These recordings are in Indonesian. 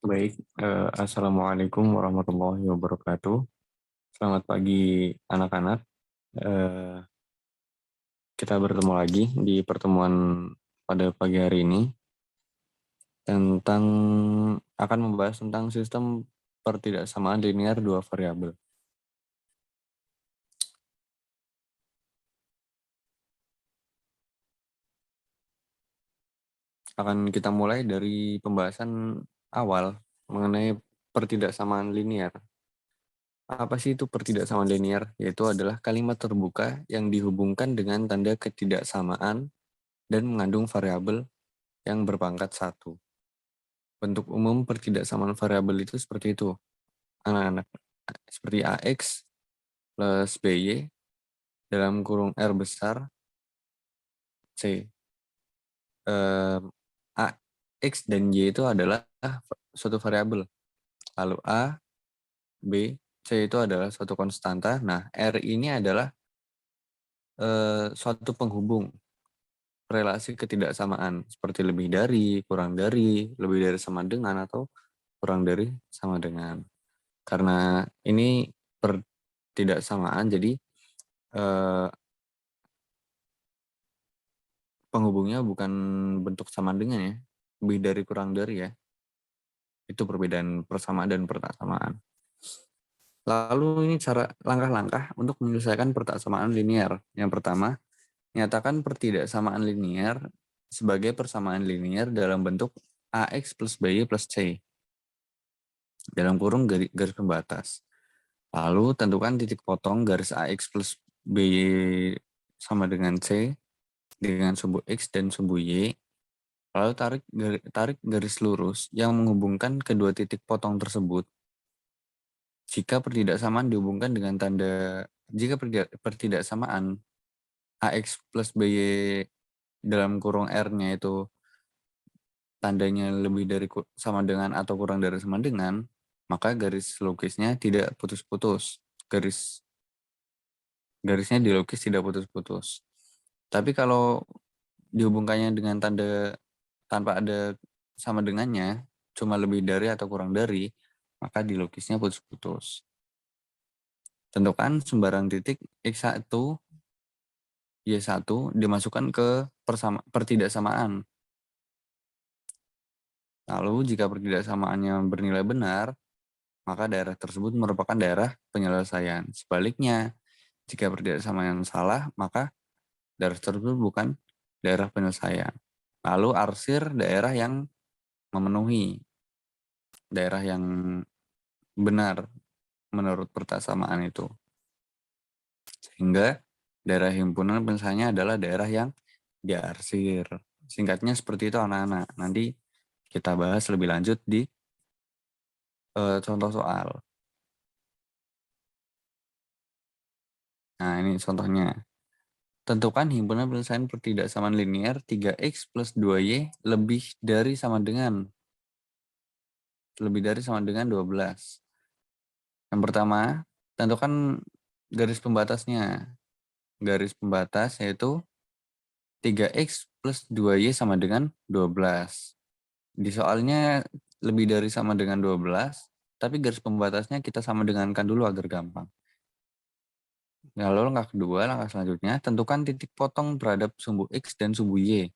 Baik, assalamualaikum warahmatullahi wabarakatuh. Selamat pagi anak-anak. Eh, kita bertemu lagi di pertemuan pada pagi hari ini tentang akan membahas tentang sistem pertidaksamaan linear dua variabel. Akan kita mulai dari pembahasan awal mengenai pertidaksamaan linear. Apa sih itu pertidaksamaan linear? Yaitu adalah kalimat terbuka yang dihubungkan dengan tanda ketidaksamaan dan mengandung variabel yang berpangkat satu. Bentuk umum pertidaksamaan variabel itu seperti itu, anak-anak. Seperti AX plus BY dalam kurung R besar C. AX dan Y itu adalah suatu variabel. Lalu A, B, C itu adalah suatu konstanta. Nah, R ini adalah suatu penghubung relasi ketidaksamaan seperti lebih dari, kurang dari, lebih dari sama dengan, atau kurang dari sama dengan. Karena ini pertidaksamaan, jadi penghubungnya bukan bentuk sama dengan ya, lebih dari kurang dari ya. Itu perbedaan persamaan dan pertaksamaan. Lalu ini cara langkah-langkah untuk menyelesaikan pertaksamaan linear. Yang pertama, nyatakan pertidaksamaan linear sebagai persamaan linear dalam bentuk AX plus BY plus C dalam kurung garis pembatas. Lalu tentukan titik potong garis AX plus BY sama dengan C dengan sumbu X dan sumbu Y. Lalu tarik garis lurus yang menghubungkan kedua titik potong tersebut. Jika pertidaksamaan dihubungkan dengan jika pertidaksamaan AX plus BY dalam kurung R-nya itu tandanya lebih dari sama dengan atau kurang dari sama dengan, maka garis logisnya tidak putus-putus. Garisnya dilukis tidak putus-putus. Tapi kalau dihubungkannya dengan tanda tanpa ada sama dengannya, cuma lebih dari atau kurang dari, maka dilukisnya putus-putus. Tentukan sembarang titik X1, Y1 dimasukkan ke pertidaksamaan. Lalu jika pertidaksamaannya bernilai benar, maka daerah tersebut merupakan daerah penyelesaian. Sebaliknya, jika pertidaksamaan salah, maka daerah tersebut bukan daerah penyelesaian. Lalu arsir daerah yang memenuhi, daerah yang benar menurut pertaksamaan itu. Sehingga daerah himpunan penyelesaiannya adalah daerah yang diarsir. Singkatnya seperti itu anak-anak. Nanti kita bahas lebih lanjut di contoh soal. Nah ini contohnya. Tentukan himpunan penyelesaian pertidaksamaan linear 3x plus 2y lebih dari sama dengan 12. Yang pertama, tentukan garis pembatasnya. Garis pembatas yaitu 3x plus 2y sama dengan 12. Di soalnya lebih dari sama dengan 12, tapi garis pembatasnya kita sama dengankan dulu agar gampang. Lalu langkah selanjutnya, tentukan titik potong terhadap sumbu X dan sumbu Y.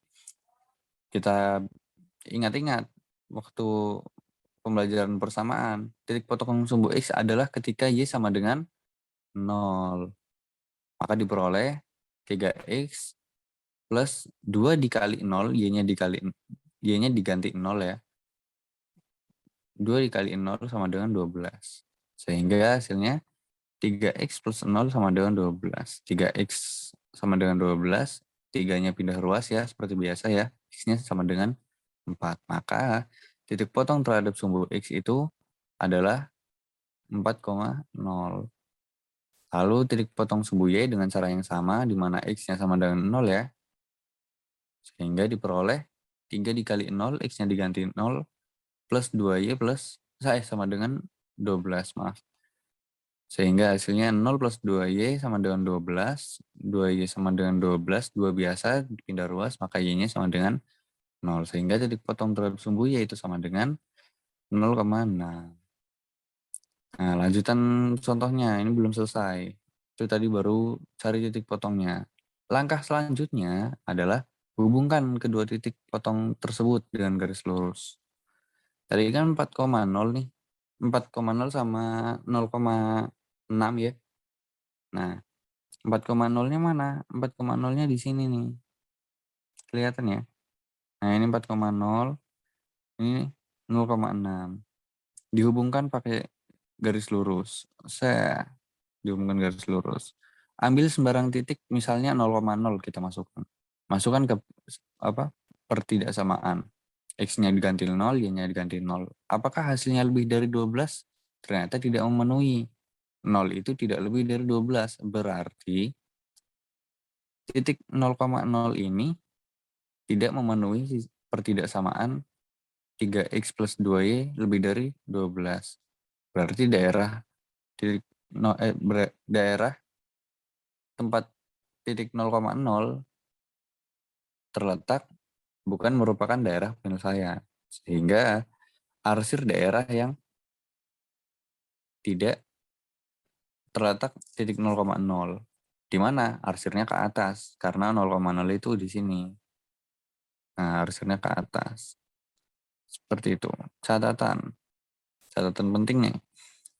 Kita ingat-ingat waktu pembelajaran persamaan, titik potong sumbu X adalah ketika Y sama dengan 0. Maka diperoleh 3X plus 2 dikali 0, Y-nya diganti 0 ya. 2 dikali 0 sama dengan 12. Sehingga hasilnya 3X plus 0 sama dengan 12. 3X sama dengan 12, 3-nya pindah ruas ya, seperti biasa ya. X-nya sama dengan 4. Maka titik potong terhadap sumbu X itu adalah 4,0. Lalu titik potong sumbu Y dengan cara yang sama, di mana X-nya sama dengan 0 ya. Sehingga diperoleh 3 dikali 0, X-nya diganti 0, plus 2Y plus, saya sama dengan 12, maaf. Sehingga hasilnya 0 plus 2Y sama dengan 12, 2Y sama dengan 12, 2 biasa dipindah ruas, maka Y-nya sama dengan 0. Sehingga titik potong terhadap sumbu Y itu sama dengan 0,6. Nah, lanjutan contohnya, ini belum selesai. Itu tadi baru cari titik potongnya. Langkah selanjutnya adalah hubungkan kedua titik potong tersebut dengan garis lurus. Tadi kan 4,0 nih. 4,0 sama 0,6 ya. Nah, 4,0-nya mana? 4,0-nya di sini nih. Kelihatan ya? Nah, ini 4,0, ini 0,6. Dihubungkan pakai garis lurus. Dihubungkan garis lurus. Ambil sembarang titik, misalnya 0,0 kita masukkan. Masukkan ke apa? Pertidaksamaan. X-nya diganti 0, Y-nya diganti 0. Apakah hasilnya lebih dari 12? Ternyata tidak memenuhi. 0 itu tidak lebih dari 12. Berarti titik 0,0 ini tidak memenuhi pertidaksamaan 3X plus 2Y lebih dari 12. Berarti daerah titik daerah tempat titik 0,0 terletak bukan merupakan daerah penyelesaian. Sehingga arsir daerah yang tidak terletak titik 0,0. Di mana arsirnya ke atas karena 0,0 itu di sini. Nah, arsirnya ke atas. Seperti itu. Catatan penting nih.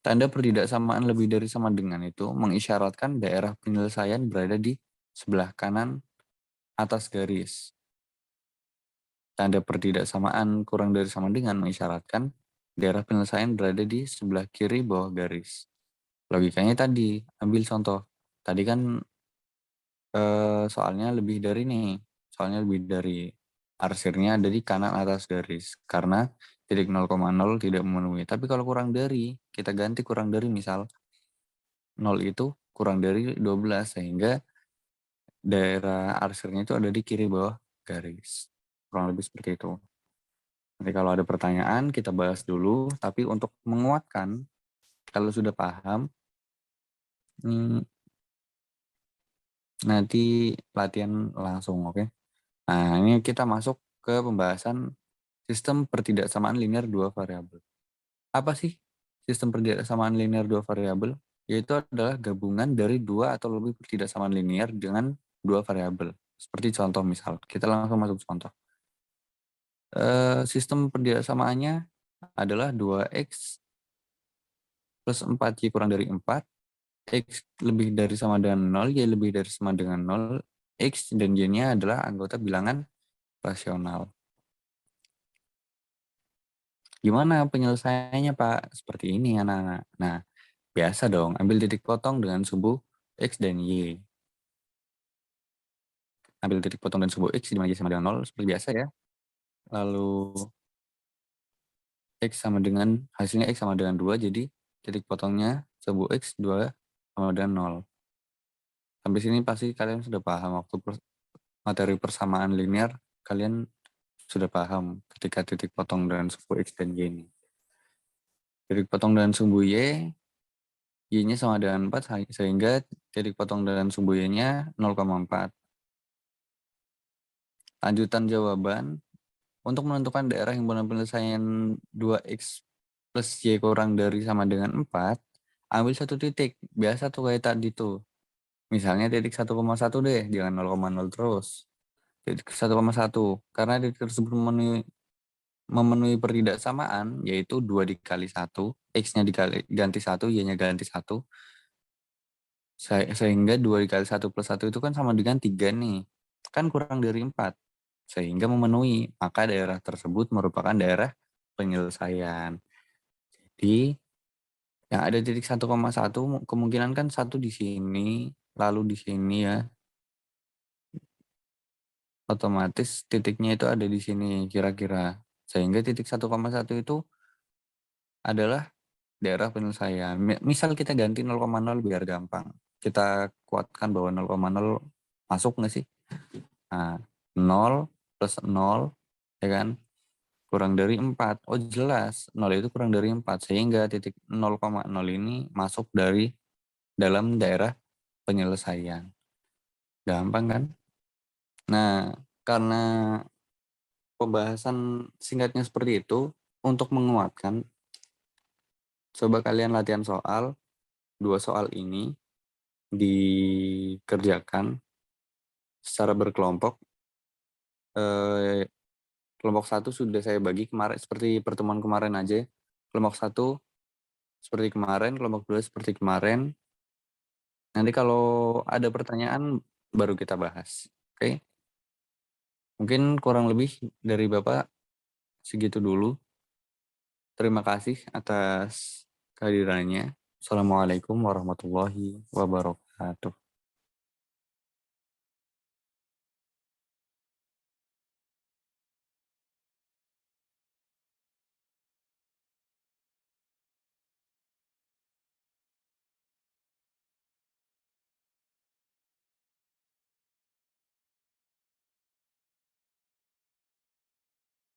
Tanda pertidaksamaan lebih dari sama dengan itu mengisyaratkan daerah penyelesaian berada di sebelah kanan atas garis. Tanda pertidaksamaan kurang dari sama dengan mengisyaratkan daerah penyelesaian berada di sebelah kiri bawah garis. Logikanya tadi, ambil contoh. Tadi kan soalnya lebih dari nih. Soalnya lebih dari. Arsirnya ada di kanan atas garis. Karena titik 0,0 tidak memenuhi. Tapi kalau kurang dari, kita ganti kurang dari, misal 0 itu kurang dari 12. Sehingga daerah arsirnya itu ada di kiri bawah garis. Kurang lebih seperti itu. Nanti kalau ada pertanyaan kita bahas dulu. Tapi untuk menguatkan, kalau sudah paham, nanti latihan langsung, oke? Nah, ini kita masuk ke pembahasan sistem pertidaksamaan linear dua variabel. Apa sih sistem pertidaksamaan linear dua variabel? Yaitu adalah gabungan dari dua atau lebih pertidaksamaan linear dengan dua variabel. Seperti contoh misal, kita langsung masuk contoh. Sistem pertidaksamaannya adalah 2x plus 4y kurang dari 4, x lebih dari sama dengan 0, y lebih dari sama dengan 0, x dan y-nya adalah anggota bilangan rasional. Gimana penyelesaiannya, Pak? Seperti ini, anak-anak. Nah, biasa dong, ambil titik potong dengan sumbu x dan y. Ambil titik potong dan sumbu x di mana y sama dengan 0, seperti biasa ya. Lalu x sama dengan, hasilnya x sama dengan 2, jadi titik potongnya sumbu x 2 sama dengan 0. Sampai sini pasti kalian sudah paham waktu materi persamaan linear, kalian sudah paham ketika titik potong dan sumbu x dan y ini. Titik potong dan sumbu y-nya sama dengan 4, sehingga titik potong dan sumbu y-nya 0,4. Lanjutan jawaban, untuk menentukan daerah himpunan penyelesaian 2x plus y kurang dari sama dengan 4, ambil satu titik. Biasa tuh kayak tadi tuh. Misalnya titik 1,1 deh, jangan 0,0 terus. Titik 1,1. Karena titik tersebut memenuhi pertidaksamaan, yaitu 2 dikali 1, x-nya ganti 1, y-nya ganti 1, sehingga 2 dikali 1 plus 1 itu kan sama dengan 3 nih. Kan kurang dari 4. Sehingga memenuhi, maka daerah tersebut merupakan daerah penyelesaian. Jadi, yang ada titik 1,1 kemungkinan kan 1 di sini, lalu di sini ya. Otomatis titiknya itu ada di sini kira-kira. Sehingga titik 1,1 itu adalah daerah penyelesaian. Misal kita ganti 0,0 biar gampang. Kita kuatkan bahwa 0,0 masuk nggak sih? Nah, 0 plus 0, ya kan? Kurang dari 4. Oh jelas, 0 itu kurang dari 4. Sehingga titik 0,0 ini masuk dari dalam daerah penyelesaian. Gampang kan? Nah, karena pembahasan singkatnya seperti itu, untuk menguatkan, coba kalian latihan soal, 2 soal ini dikerjakan secara berkelompok. Kelompok 1 sudah saya bagi kemarin seperti pertemuan kemarin aja. Kelompok 1 seperti kemarin, kelompok 2 seperti kemarin. Nanti kalau ada pertanyaan baru kita bahas, oke? Mungkin kurang lebih dari Bapak segitu dulu. Terima kasih atas kehadirannya. Assalamualaikum warahmatullahi wabarakatuh.